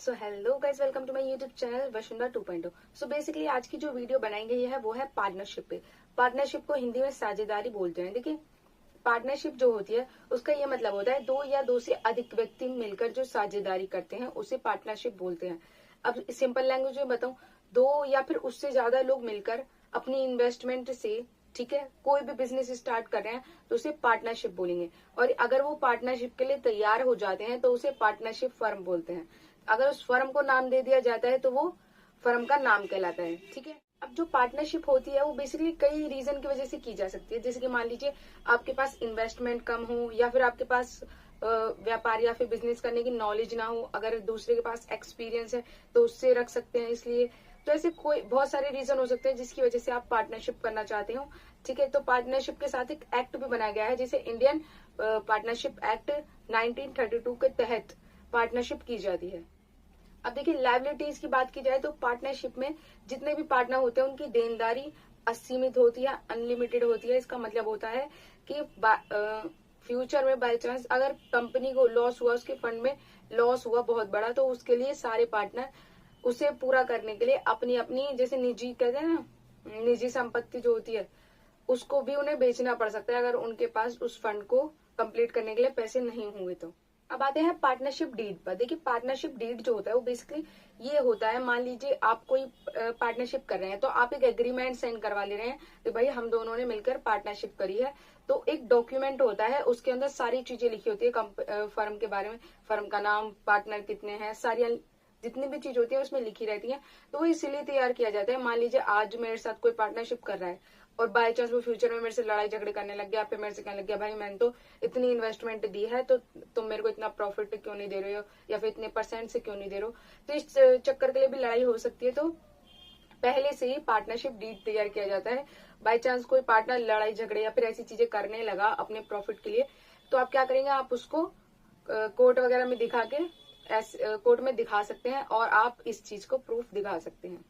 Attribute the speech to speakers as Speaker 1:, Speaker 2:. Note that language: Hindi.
Speaker 1: So hello guys, welcome to my YouTube channel Vasundhara 2.0। So basically आज की जो वीडियो बनाई गई है वो है पार्टनरशिप पे। पार्टनरशिप को हिंदी में साझेदारी बोलते हैं। देखिए, पार्टनरशिप जो होती है उसका ये मतलब होता है दो या दो से अधिक व्यक्ति मिलकर जो साझेदारी करते हैं उसे पार्टनरशिप बोलते हैं। अब सिंपल लैंग्वेज में बताऊं, दो या फिर उससे ज्यादा लोग मिलकर अपनी इन्वेस्टमेंट से, ठीक है, कोई भी बिजनेस स्टार्ट कर रहे हैं तो उसे पार्टनरशिप बोलेंगे। और अगर वो पार्टनरशिप के लिए तैयार हो जाते हैं तो उसे पार्टनरशिप फर्म बोलते हैं। अगर उस फर्म को नाम दे दिया जाता है तो वो फर्म का नाम कहलाता है। ठीक है, अब जो पार्टनरशिप होती है वो बेसिकली कई रीजन की वजह से की जा सकती है। जैसे कि मान लीजिए आपके पास इन्वेस्टमेंट कम हो, या फिर आपके पास व्यापार या फिर बिजनेस करने की नॉलेज ना हो। अगर दूसरे के पास एक्सपीरियंस है तो उससे रख सकते हैं। इसलिए तो ऐसे कोई बहुत सारे रीजन हो सकते हैं जिसकी वजह से आप पार्टनरशिप करना चाहते हो। ठीक है, तो पार्टनरशिप के साथ एक एक्ट भी बनाया गया है जिसे इंडियन पार्टनरशिप एक्ट 1932 के तहत पार्टनरशिप की जाती है। अब देखिए, लायबिलिटीज की बात की जाए तो पार्टनरशिप में जितने भी पार्टनर होते हैं उनकी देनदारी असीमित होती है, अनलिमिटेड होती है। इसका मतलब होता है कि फ्यूचर में बाय चांस अगर कंपनी को लॉस हुआ, उसके फंड में लॉस हुआ बहुत बड़ा, तो उसके लिए सारे पार्टनर उसे पूरा करने के लिए अपनी अपनी, जैसे निजी कहते हैं ना, निजी संपत्ति जो होती है उसको भी उन्हें बेचना पड़ सकता है अगर उनके पास उस फंड को कंप्लीट करने के लिए पैसे नहीं हुए तो। अब आते हैं पार्टनरशिप डीड पर। देखिए, पार्टनरशिप डीड जो होता है वो बेसिकली ये होता है, मान लीजिए आप कोई पार्टनरशिप कर रहे हैं तो आप एक एग्रीमेंट साइन करवा ले रहे हैं कि भाई हम दोनों ने मिलकर पार्टनरशिप करी है। तो एक डॉक्यूमेंट होता है, उसके अंदर सारी चीजें लिखी होती है फर्म के बारे में, फर्म का नाम, पार्टनर कितने हैं, सारी जितनी भी चीज होती है उसमें लिखी रहती है। तो वो इसीलिए तैयार किया जाता है। मान लीजिए आज मेरे साथ कोई पार्टनरशिप कर रहा है और बाय चांस वो फ्यूचर में मेरे से लड़ाई झगड़े करने लग गया, फिर मेरे से कहने लग गया भाई मैंने तो इतनी इन्वेस्टमेंट दी है तो तुम मेरे को इतना प्रॉफिट क्यों नहीं दे रहे हो, या फिर इतने % से क्यों नहीं दे रहे हो, तो इस चक्कर के लिए भी लड़ाई हो सकती है। तो पहले से ही पार्टनरशिप डीड तैयार किया जाता है। बाय चांस कोई पार्टनर लड़ाई झगड़े या फिर ऐसी चीजें करने लगा अपने प्रॉफिट के लिए, तो आप क्या करेंगे, आप उसको कोर्ट वगैरह में दिखा के कोर्ट में दिखा सकते हैं और आप इस चीज को प्रूफ दिखा सकते हैं।